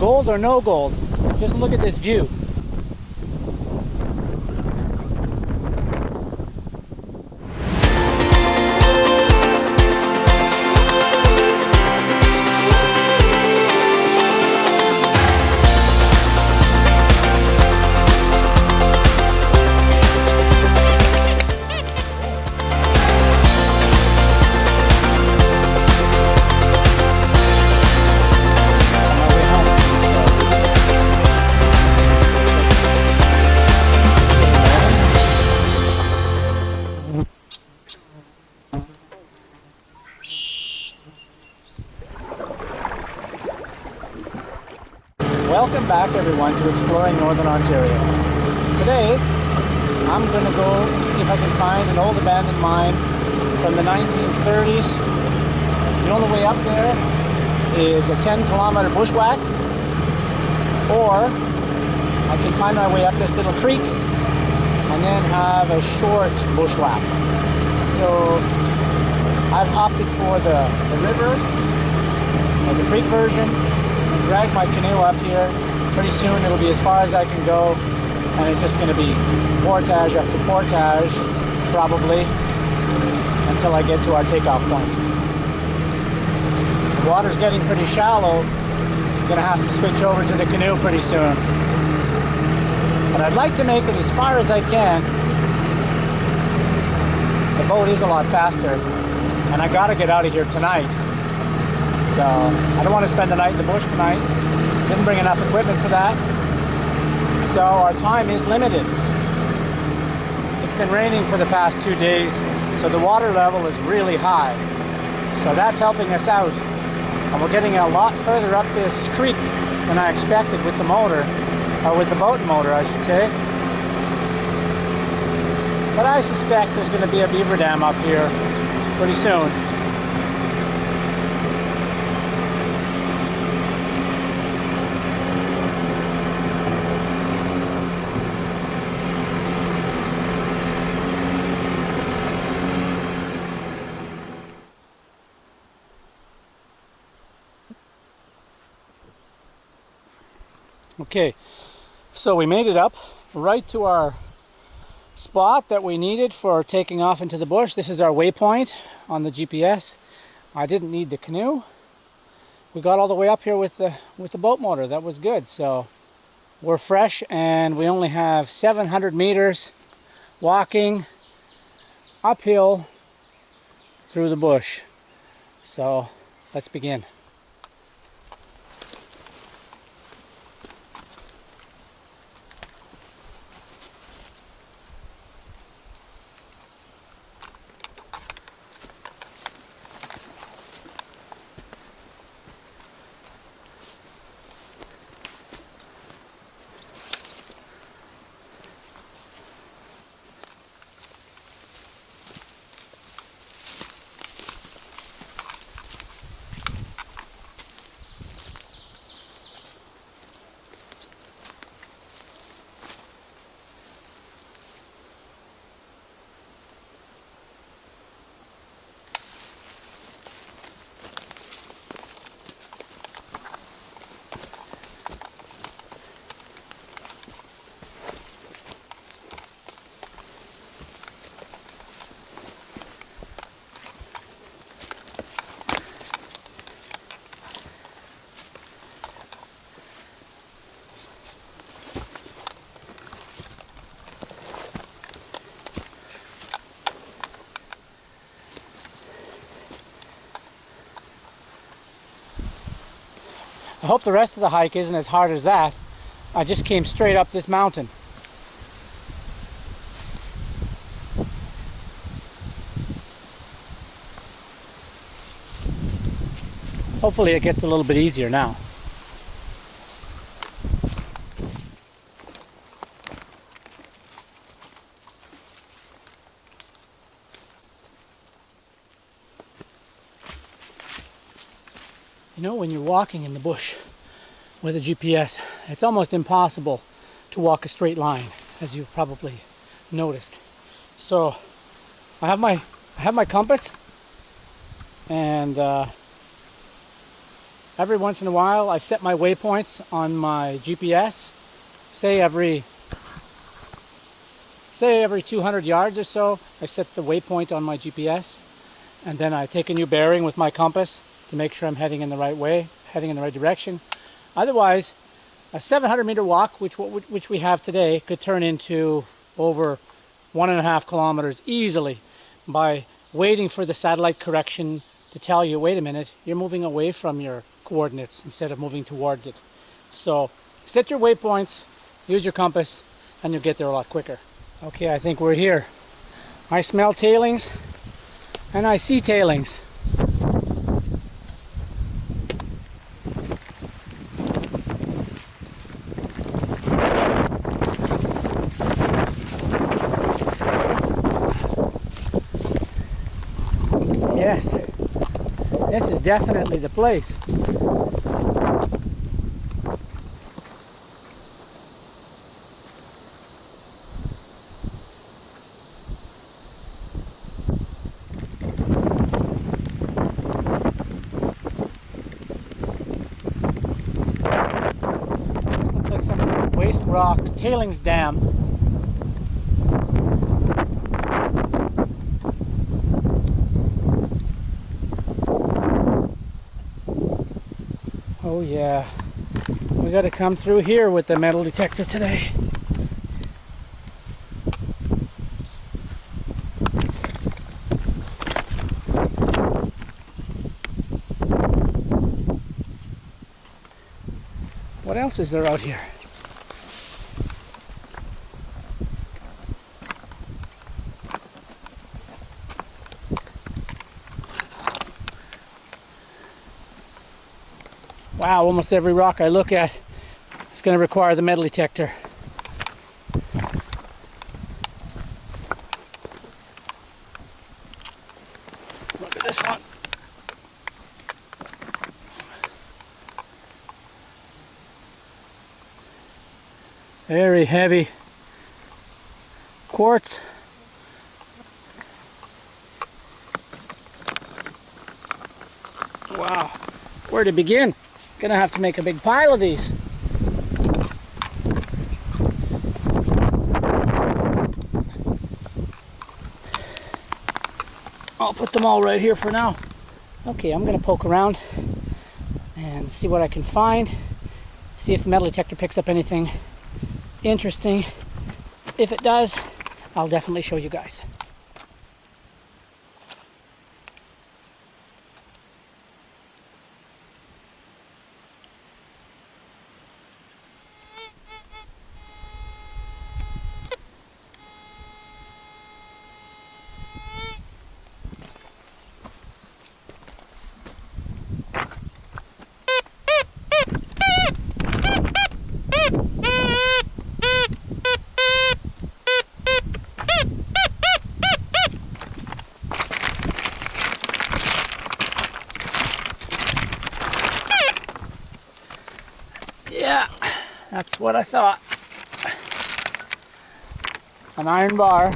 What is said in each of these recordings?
gold or no gold. Just look at this view. Welcome back everyone to Exploring Northern Ontario. Today I'm going to go see if I can find an old abandoned mine from the 1930s. The only way up there is a 10-kilometer bushwhack, or I can find my way up this little creek and then have a short bushwhack. So I've opted for the river or the creek version. Drag my canoe up here. Pretty soon it'll be as far as I can go, and it's just going to be portage after portage probably until I get to our takeoff point. The water's getting pretty shallow. I'm going to have to switch over to the canoe pretty soon, but I'd like to make it as far as I can. The boat is a lot faster, and I got to get out of here tonight. So I don't want to spend the night in the bush tonight. Didn't bring enough equipment for that. So our time is limited. It's been raining for the past 2 days, so the water level is really high. So that's helping us out. And we're getting a lot further up this creek than I expected with the motor, or with the boat motor, I should say. But I suspect there's going to be a beaver dam up here pretty soon. Okay, so we made it up right to our spot that we needed for taking off into the bush. This is our waypoint on the GPS. I didn't need the canoe. We got all the way up here with the boat motor. That was good. So we're fresh, and we only have 700 meters walking uphill through the bush. So let's begin. I hope the rest of the hike isn't as hard as that. I just came straight up this mountain. Hopefully it gets a little bit easier now. You know, when you're walking in the bush with a GPS, it's almost impossible to walk a straight line, as you've probably noticed. So I have my compass, and I every once in a while I set my waypoints on my GPS. Say every 200 yards or so, I set the waypoint on my GPS, and then I take a new bearing with my compass to make sure I'm heading in the right way, heading in the right direction. Otherwise, a 700-meter walk, which we have today, could turn into over 1.5 kilometers easily by waiting for the satellite correction to tell you, wait a minute, you're moving away from your coordinates instead of moving towards it. So set your waypoints, use your compass, and you'll get there a lot quicker. Okay, I think we're here. I smell tailings and I see tailings. Yes, this is definitely the place. This looks like some waste rock tailings dam. Oh yeah, we got to come through here with the metal detector today. What else is there out here? Wow, almost every rock I look at is going to require the metal detector. Look at this one. Very heavy quartz. Wow, where to begin? Gonna have to make a big pile of these. I'll put them all right here for now. Okay, I'm gonna poke around and see what I can find. See if the metal detector picks up anything interesting. If it does, I'll definitely show you guys. Yeah, that's what I thought. An iron bar.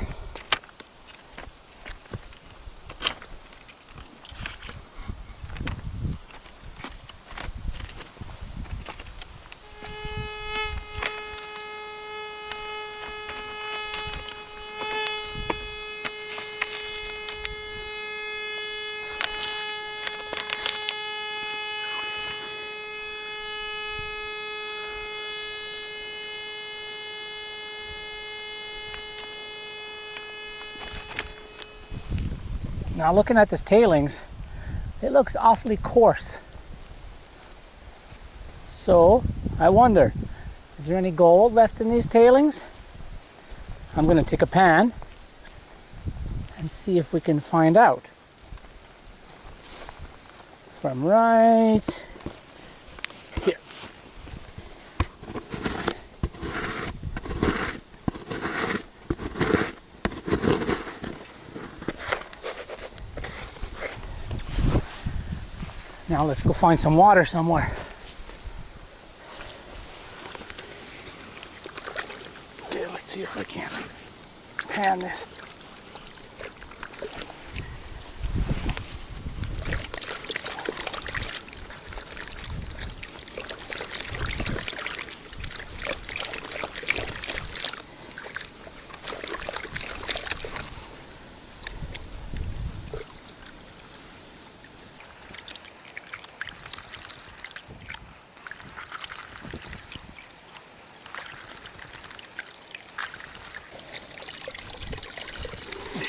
Now looking at this tailings, it looks awfully coarse. So I wonder, is there any gold left in these tailings? I'm going to take a pan and see if we can find out. From right here. Now let's go find some water somewhere. Okay, let's see if I can pan this.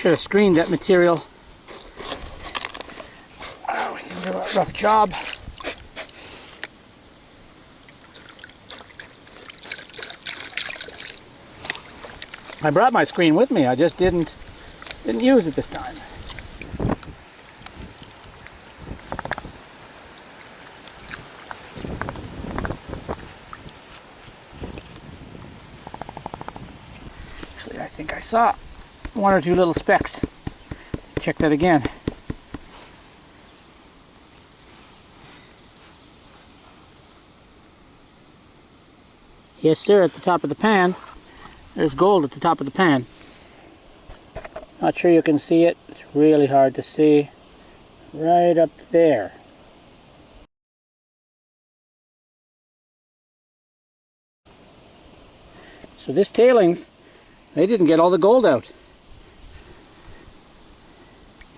should have screened that material. We can do a rough job. I brought my screen with me. I just didn't use it this time. Actually, I think I saw one or two little specks. Check that again. Yes, sir, at the top of the pan. There's gold at the top of the pan. Not sure you can see it. It's really hard to see. Right up there. So this tailings, they didn't get all the gold out.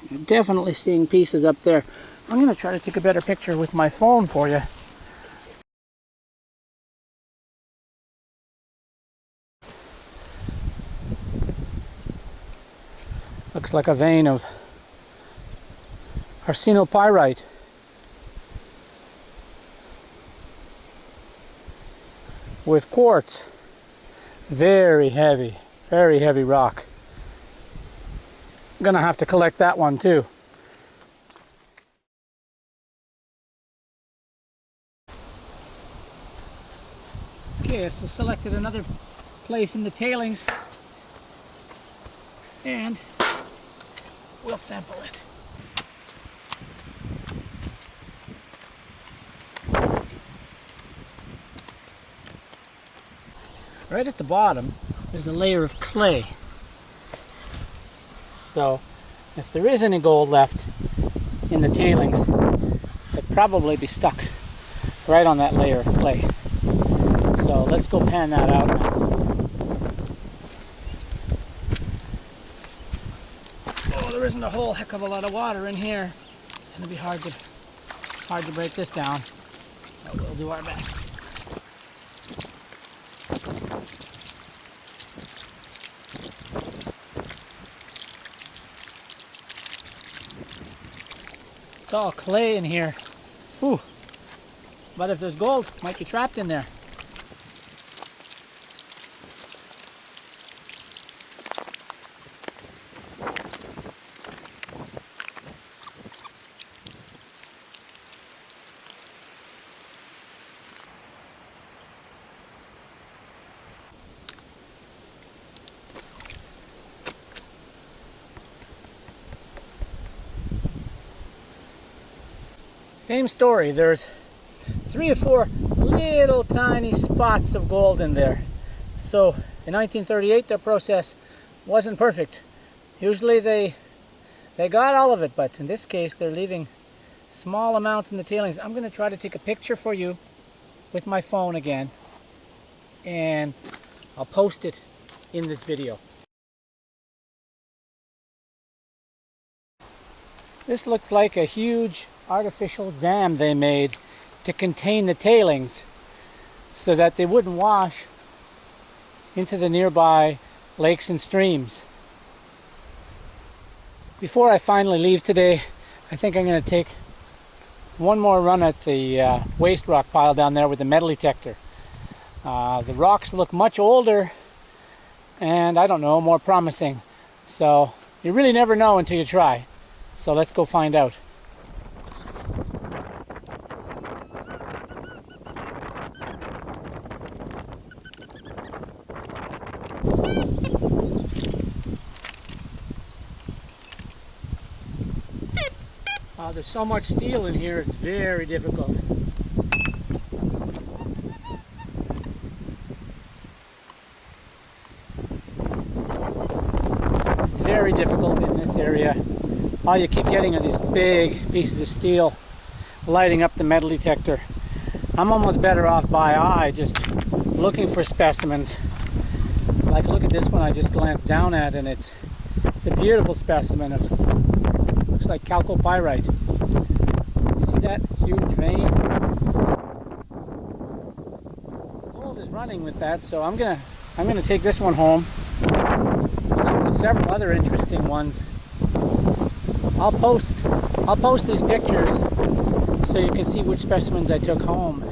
You're definitely seeing pieces up there. I'm going to try to take a better picture with my phone for you. Looks like a vein of arsenopyrite. With quartz. Very heavy rock. I'm gonna have to collect that one too. Okay, I've selected another place in the tailings and we'll sample it. Right at the bottom, there's a layer of clay. So, if there is any gold left in the tailings, it'd probably be stuck right on that layer of clay. So, let's go pan that out now. Oh, there isn't a whole heck of a lot of water in here. It's going to be hard to break this down, but we'll do our best. It's all clay in here. Whew. But if there's gold, it might be trapped in there. Same story, there's 3 or 4 little tiny spots of gold in there. So in 1938 their process wasn't perfect. Usually they got all of it, but in this case they're leaving small amounts in the tailings. I'm going to try to take a picture for you with my phone again, and I'll post it in this video. This looks like a huge artificial dam they made to contain the tailings so that they wouldn't wash into the nearby lakes and streams. Before I finally leave today, I think I'm going to take one more run at the waste rock pile down there with the metal detector. The rocks look much older and, I don't know, more promising. So you really never know until you try. So let's go find out. There's so much steel in here, it's very difficult. It's very difficult in this area. All you keep getting are these big pieces of steel lighting up the metal detector. I'm almost better off by eye, just looking for specimens. Like, look at this one I just glanced down at, and it's a beautiful specimen of, looks like chalcopyrite. You see that huge vein? Gold is running with that, so I'm gonna take this one home. several other interesting ones. I'll post these pictures so you can see which specimens I took home.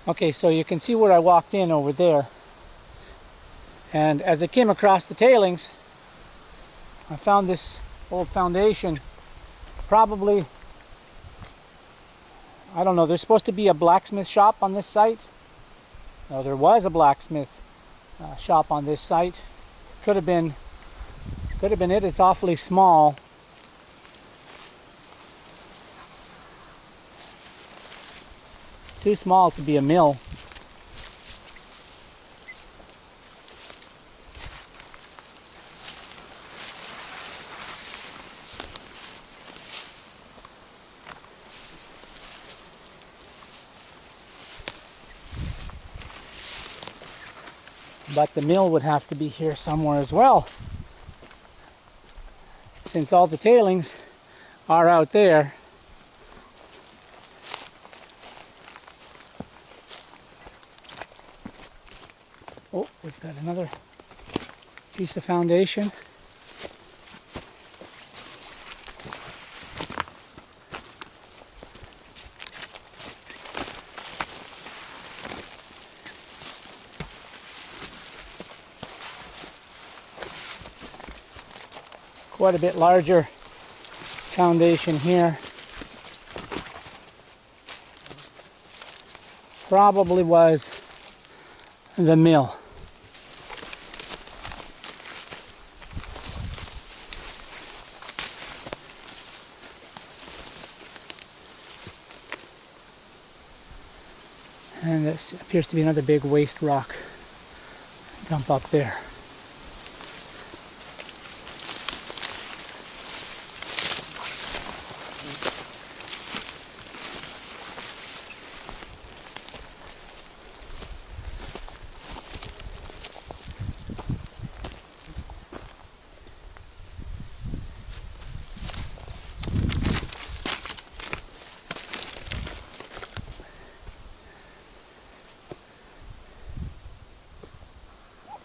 Okay, so you can see where I walked in over there. And as I came across the tailings, I found this old foundation. Probably, I don't know, there's supposed to be a blacksmith shop on this site. No, there was a blacksmith shop on this site. Could have been it. It's awfully small. Too small to be a mill. But the mill would have to be here somewhere as well, since all the tailings are out there. Oh, we've got another piece of foundation. Quite a bit larger foundation here. Probably was the mill. And this appears to be another big waste rock dump up there.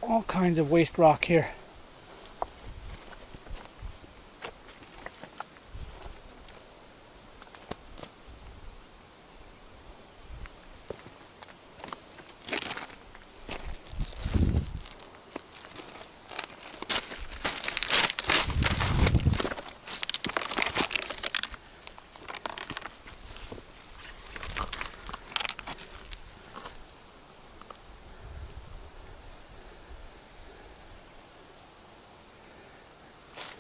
All kinds of waste rock here.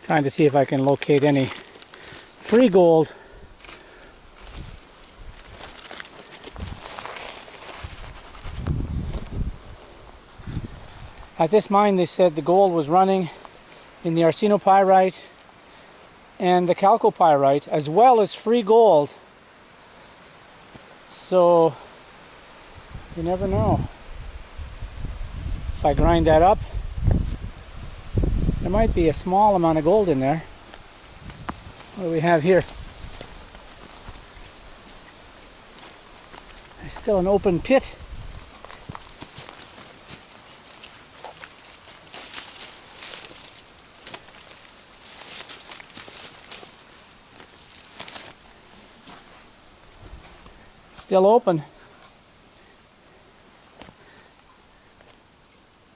Trying to see if I can locate any free gold. At this mine they said the gold was running in the arsenopyrite and the chalcopyrite as well as free gold. So you never know. If I grind that up, there might be a small amount of gold in there. What do we have here? There's still an open pit. Still open.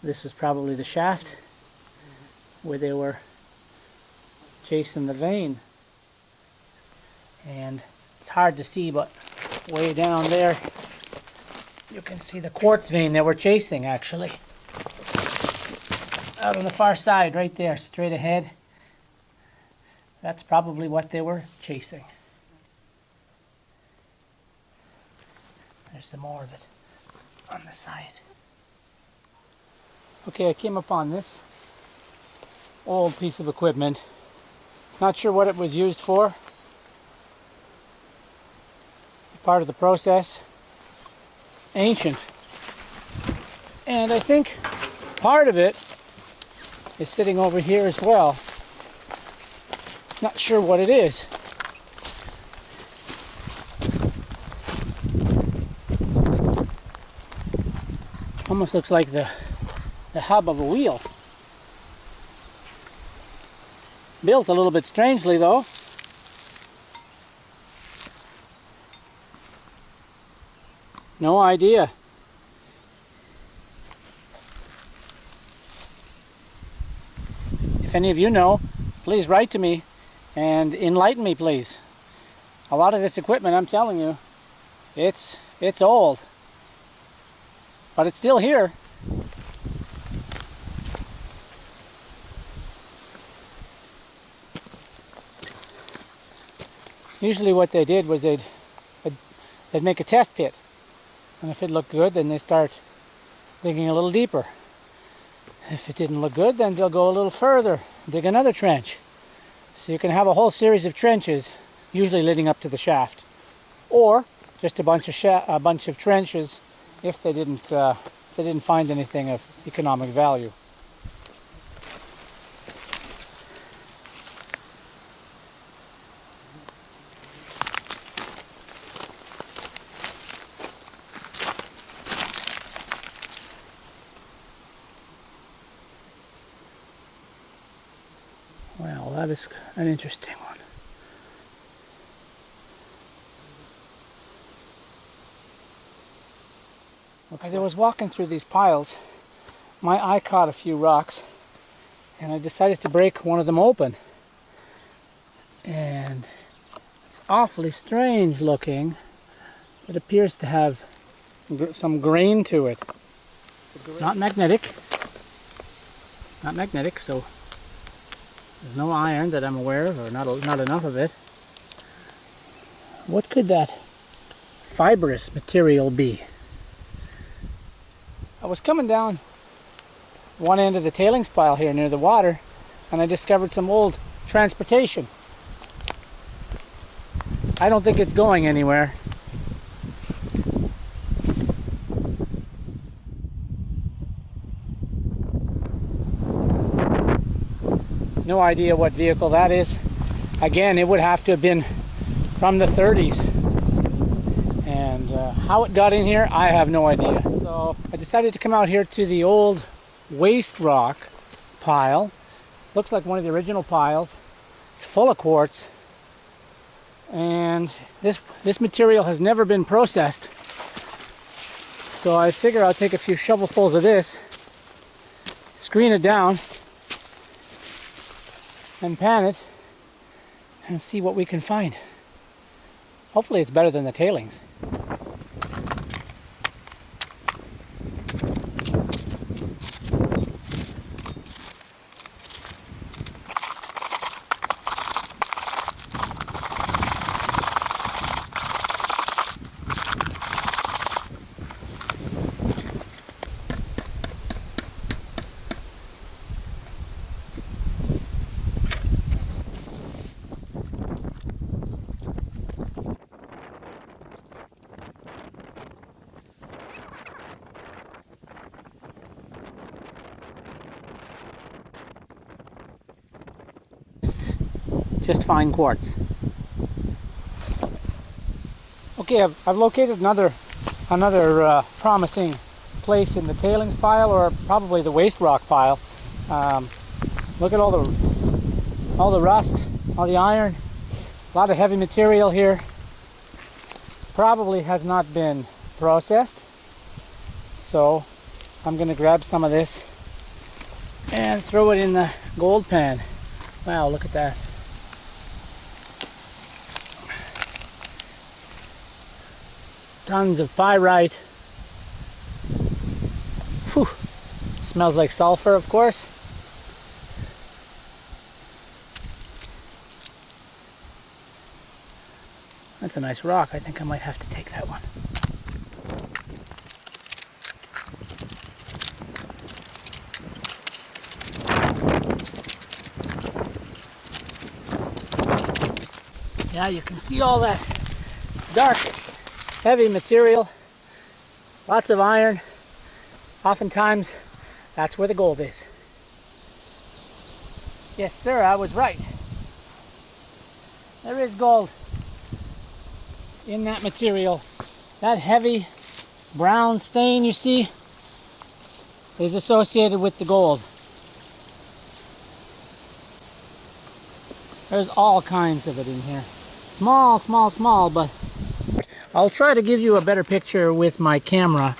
This was probably the shaft where they were chasing the vein. And it's hard to see, but way down there you can see the quartz vein they were chasing, actually. Out on the far side, right there, straight ahead. That's probably what they were chasing. There's some more of it on the side. Okay, I came upon this old piece of equipment. Not sure what it was used for. part of the process. Ancient. And I think part of it is sitting over here as well. Not sure what it is. Almost looks like the hub of a wheel. Built a little bit strangely though. No idea. If any of you know, please write to me and enlighten me, please. A lot of this equipment, I'm telling you, it's old. But it's still here. Usually what they did was they'd make a test pit. And if it looked good, then they start digging a little deeper. If it didn't look good, then they'll go a little further, dig another trench. So you can have a whole series of trenches, usually leading up to the shaft. Or just a bunch of trenches if they didn't find anything of economic value. Well, that is an interesting one. As I was walking through these piles, my eye caught a few rocks, and I decided to break one of them open. And it's awfully strange looking. It appears to have some grain to it. It's not magnetic. Not magnetic, so there's no iron that I'm aware of, or not enough of it. What could that fibrous material be? I was coming down one end of the tailings pile here near the water, and I discovered some old transportation. I don't think it's going anywhere. No idea what vehicle that is. Again, it would have to have been from the 30s. And how it got in here, I have no idea. So I decided to come out here to the old waste rock pile. Looks like one of the original piles. It's full of quartz. And this material has never been processed. So I figure I'll take a few shovelfuls of this, screen it down, and pan it, and see what we can find. Hopefully it's better than the tailings. Just fine quartz. Okay, I've located another promising place in the tailings pile, or probably the waste rock pile. Look at all the rust, all the iron, a lot of heavy material here. Probably has not been processed. So I'm going to grab some of this and throw it in the gold pan. Wow, look at that. Tons of pyrite. Whew. Smells like sulfur, of course. That's a nice rock. I think I might have to take that one. Yeah, you can see all that dark heavy material, lots of iron. Oftentimes, that's where the gold is. Yes, sir, I was right. There is gold in that material. That heavy brown stain you see is associated with the gold. There's all kinds of it in here. Small, small, small, but I'll try to give you a better picture with my camera.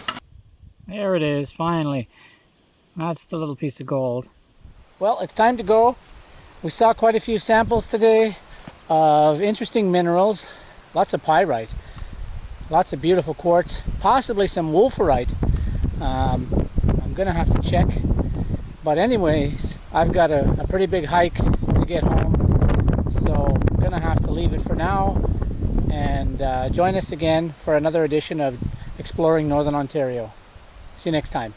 There it is, finally. That's the little piece of gold. Well, it's time to go. We saw quite a few samples today of interesting minerals. Lots of pyrite. Lots of beautiful quartz. Possibly some wolframite. I'm gonna have to check. But anyways, I've got a pretty big hike to get home. So I'm gonna have to leave it for now. And join us again for another edition of Exploring Northern Ontario. See you next time.